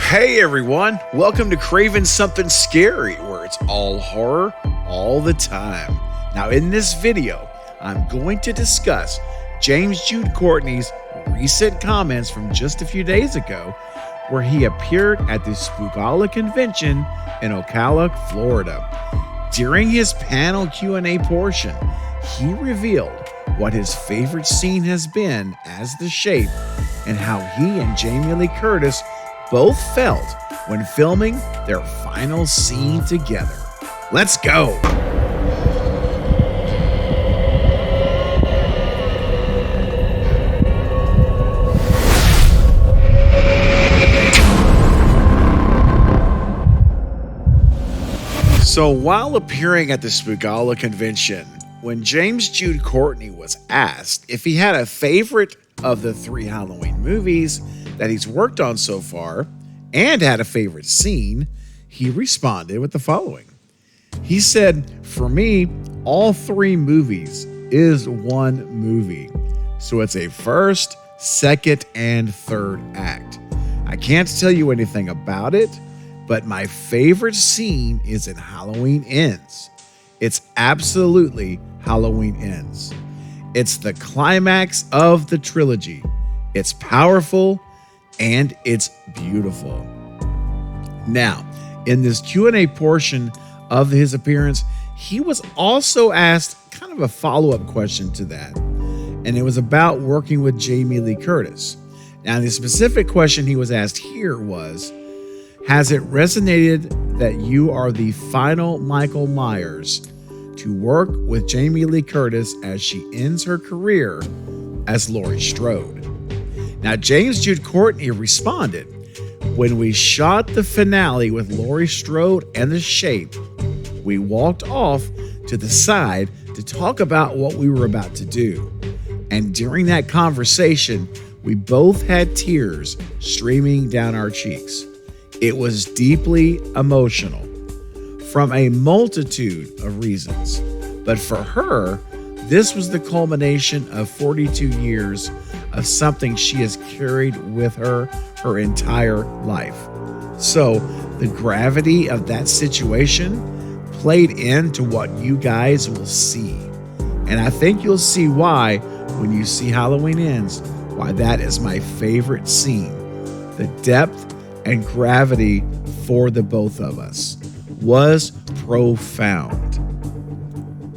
Hey everyone, welcome to Craven Something Scary, where it's all horror all the time. Now in this video, I'm going to discuss Jude Courtney's recent comments from just a few days ago, where he appeared at the Spookala convention in Ocala, Florida. During his panel Q&A portion, he revealed what his favorite scene has been as the Shape and how he and Jamie Lee Curtis both felt when filming their final scene together. Let's go! So while appearing at the Spookala convention, when Jude Courtney was asked if he had a favorite of the 3 Halloween movies that he's worked on so far and had a favorite scene, he responded with the following. He said, "For me, all 3 movies is one movie. So it's a first, second, and third act. I can't tell you anything about it, but my favorite scene is in Halloween Ends. It's absolutely Halloween Ends. It's the climax of the trilogy. It's powerful and it's beautiful." Now, in this Q&A portion of his appearance, he was also asked kind of a follow-up question to that, and it was about working with Jamie Lee Curtis. Now, the specific question he was asked here was, has it resonated that you are the final Michael Myers to work with Jamie Lee Curtis as she ends her career as Laurie Strode? Now, Jude Courtney responded, "When we shot the finale with Laurie Strode and The Shape, we walked off to the side to talk about what we were about to do. And during that conversation, we both had tears streaming down our cheeks. It was deeply emotional from a multitude of reasons. But for her, this was the culmination of 42 years of something she has carried with her entire life. So the gravity of that situation played into what you guys will see. And I think you'll see why when you see Halloween Ends, why that is my favorite scene. The depth and gravity for the both of us was profound."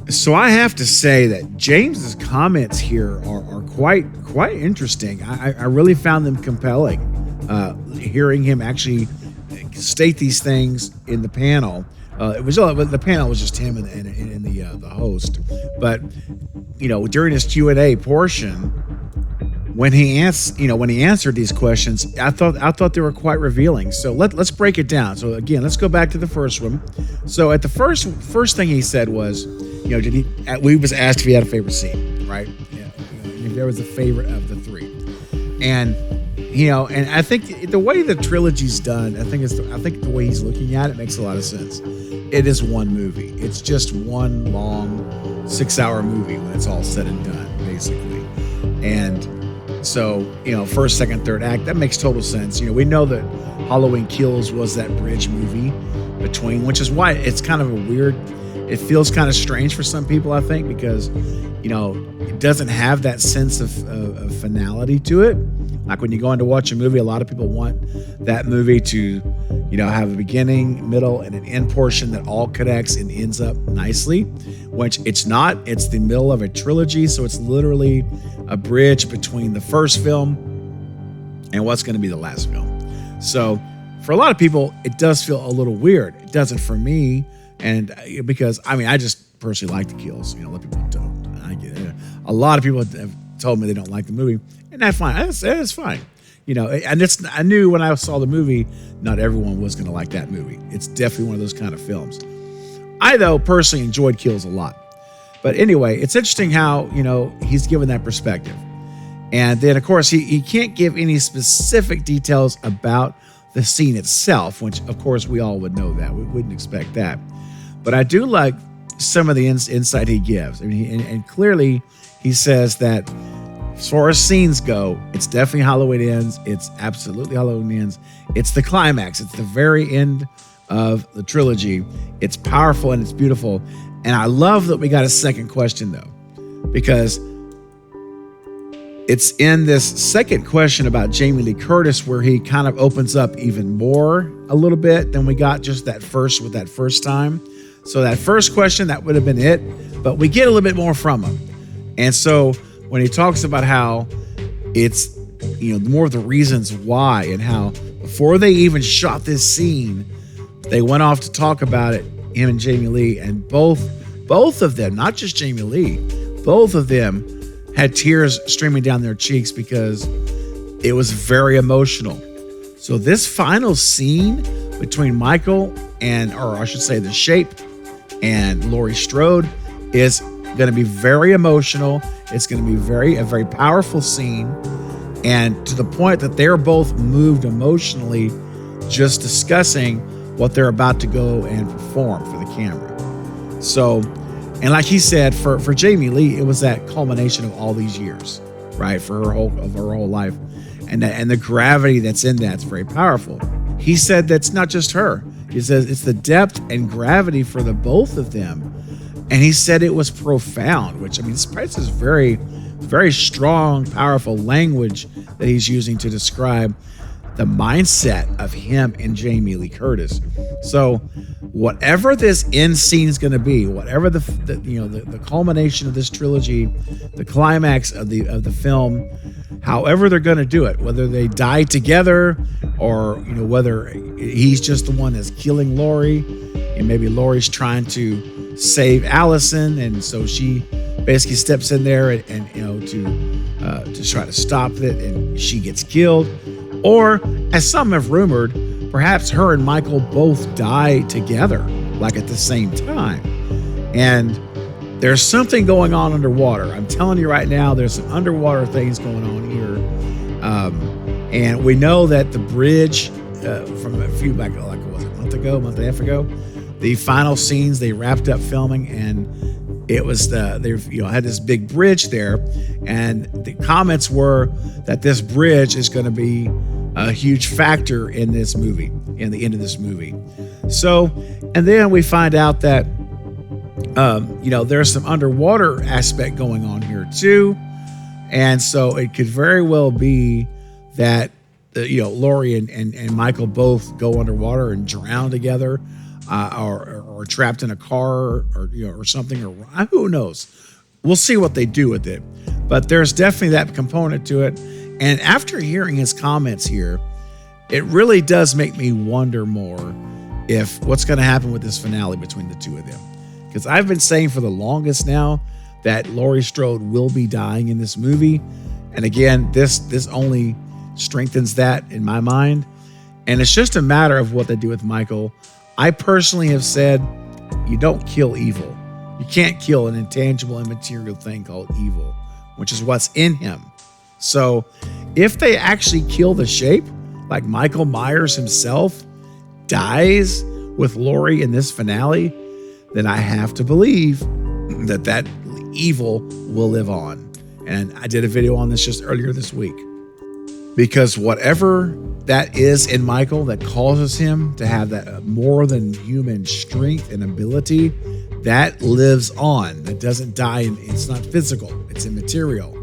So I have to say that James's comments here are quite interesting. I really found them compelling. Hearing him actually state these things in the panel. The panel was just him and the host. But during his Q&A portion, when he answered these questions, I thought they were quite revealing. So let's break it down. So again, let's go back to the first one. So at the first thing he said was, we was asked if he had a favorite scene, right? If there was a favorite of the 3, and I think the way the trilogy's done, I think the way he's looking at it makes a lot of sense. It is one movie. It's just one long 6-hour movie when it's all said and done, basically. And so, first, second, third act, that makes total sense. We know that Halloween Kills was that bridge movie between, which is why it's kind of a weird, it feels kind of strange for some people, I think, because, it doesn't have that sense of finality to it. Like when you go in to watch a movie, a lot of people want that movie to, have a beginning, middle, and an end portion that all connects and ends up nicely, which it's not. It's the middle of a trilogy, so it's literally a bridge between the first film and what's going to be the last film. So for a lot of people, it does feel a little weird. It doesn't for me, and because, I just personally like the kills. A lot of people don't. I get it. A lot of people have told me they don't like the movie, and that's fine. It's fine. And I knew when I saw the movie, not everyone was going to like that movie. It's definitely one of those kind of films. I, though, personally enjoyed Kills a lot. But anyway, it's interesting how, he's given that perspective. And then, of course, he can't give any specific details about the scene itself, which, of course, we all would know that. We wouldn't expect that. But I do like some of the insight he gives. And clearly, he says that as far as scenes go, it's definitely Halloween Ends. It's absolutely Halloween Ends. It's the climax. It's the very end of the trilogy. It's powerful and it's beautiful. And I love that we got a second question, though, because it's in this second question about Jamie Lee Curtis where he kind of opens up even more a little bit than we got just that first time. So that first question, that would have been it, but we get a little bit more from him. And so when he talks about how it's, more of the reasons why, and how before they even shot this scene, they went off to talk about it, him and Jamie Lee, and both of them, not just Jamie Lee, both of them had tears streaming down their cheeks because it was very emotional. So this final scene between Michael or I should say the Shape and Laurie Strode is going to be very emotional. It's going to be a very powerful scene, and to the point that they're both moved emotionally just discussing what they're about to go and perform for the camera. So, and like he said, for Jamie Lee, it was that culmination of all these years, right? For her whole life, and the gravity that's in that's very powerful. He said that's not just her. He says it's the depth and gravity for the both of them. And he said it was profound, which, I mean, this is very, very strong, powerful language that he's using to describe the mindset of him and Jamie Lee Curtis. So whatever this end scene is going to be, whatever the culmination of this trilogy, the climax of the film, however they're going to do it, whether they die together or whether he's just the one that's killing Laurie, and maybe Laurie's trying to save Allison, and so she basically steps in there and to try to stop it, and she gets killed. Or, as some have rumored, perhaps her and Michael both die together, like at the same time. And there's something going on underwater. I'm telling you right now, there's some underwater things going on here. And we know that the bridge from a few back, like was it a month and a half ago, the final scenes they wrapped up filming, and it was they had this big bridge there, and the comments were that this bridge is going to be a huge factor in this movie, in the end of this movie. So, and then we find out that there's some underwater aspect going on here too, and so it could very well be that Laurie and Michael both go underwater and drown together, or trapped in a car, or something, or who knows. We'll see what they do with it, but there's definitely that component to it. And after hearing his comments here, it really does make me wonder more if what's going to happen with this finale between the two of them. Because I've been saying for the longest now that Laurie Strode will be dying in this movie. And again, this only strengthens that in my mind. And it's just a matter of what they do with Michael. I personally have said, you don't kill evil. You can't kill an intangible, immaterial thing called evil, which is what's in him. So if they actually kill the Shape, like Michael Myers himself dies with Laurie in this finale, then I have to believe that evil will live on. And I did a video on this just earlier this week. Because whatever that is in Michael that causes him to have that more than human strength and ability, that lives on. That doesn't die. It's not physical. It's immaterial.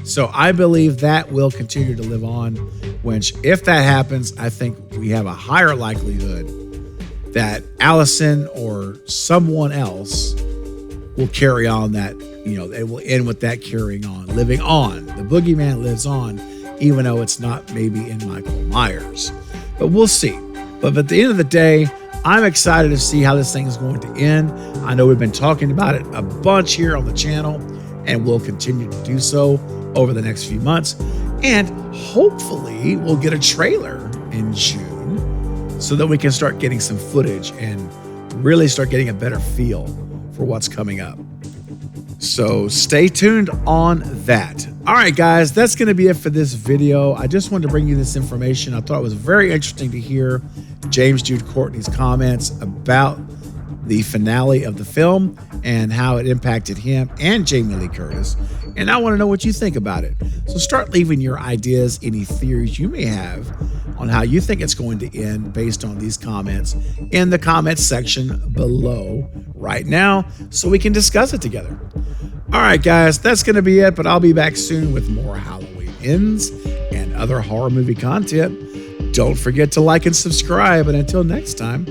So I believe that will continue to live on, which if that happens, I think we have a higher likelihood that Allison or someone else will carry on that, it will end with that carrying on, living on. The boogeyman lives on, even though it's not maybe in Michael Myers. But we'll see. But at the end of the day, I'm excited to see how this thing is going to end. I know we've been talking about it a bunch here on the channel, and we'll continue to do so over the next few months. And hopefully we'll get a trailer in June so that we can start getting some footage and really start getting a better feel for what's coming up. So stay tuned on that. All right, guys, that's going to be it for this video. I just wanted to bring you this information. I thought it was very interesting to hear James Jude Courtney's comments about the finale of the film and how it impacted him and Jamie Lee Curtis. And I want to know what you think about it. So start leaving your ideas, any theories you may have on how you think it's going to end based on these comments in the comments section below right now so we can discuss it together. All right, guys, that's going to be it, but I'll be back soon with more Halloween ends and other horror movie content. Don't forget to like and subscribe. And until next time,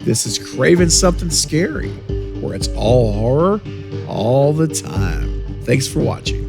this is Craving Something Scary, where it's all horror all the time. Thanks for watching.